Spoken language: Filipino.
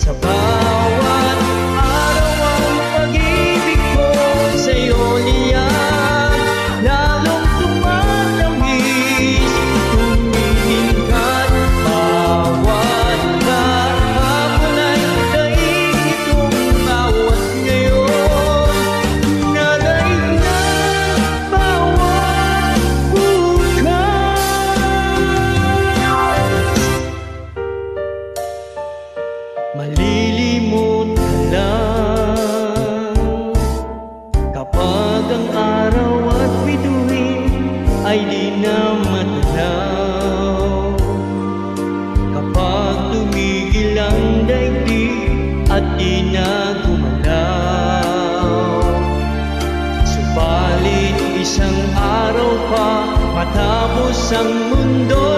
Sa bawat araw ang pag-ibig ko sa'yo liyan, lalong tumatamis, tumingkat. Bawat kahapon ay daig itong bawat ngayon, nadaig na bawat bukas. Malilimot ka lang kapag ang araw at bituin ay di na matanaw, kapag tumigil ang daigdig at di na gumalaw. Subalit isang araw pa matapos ang mundo,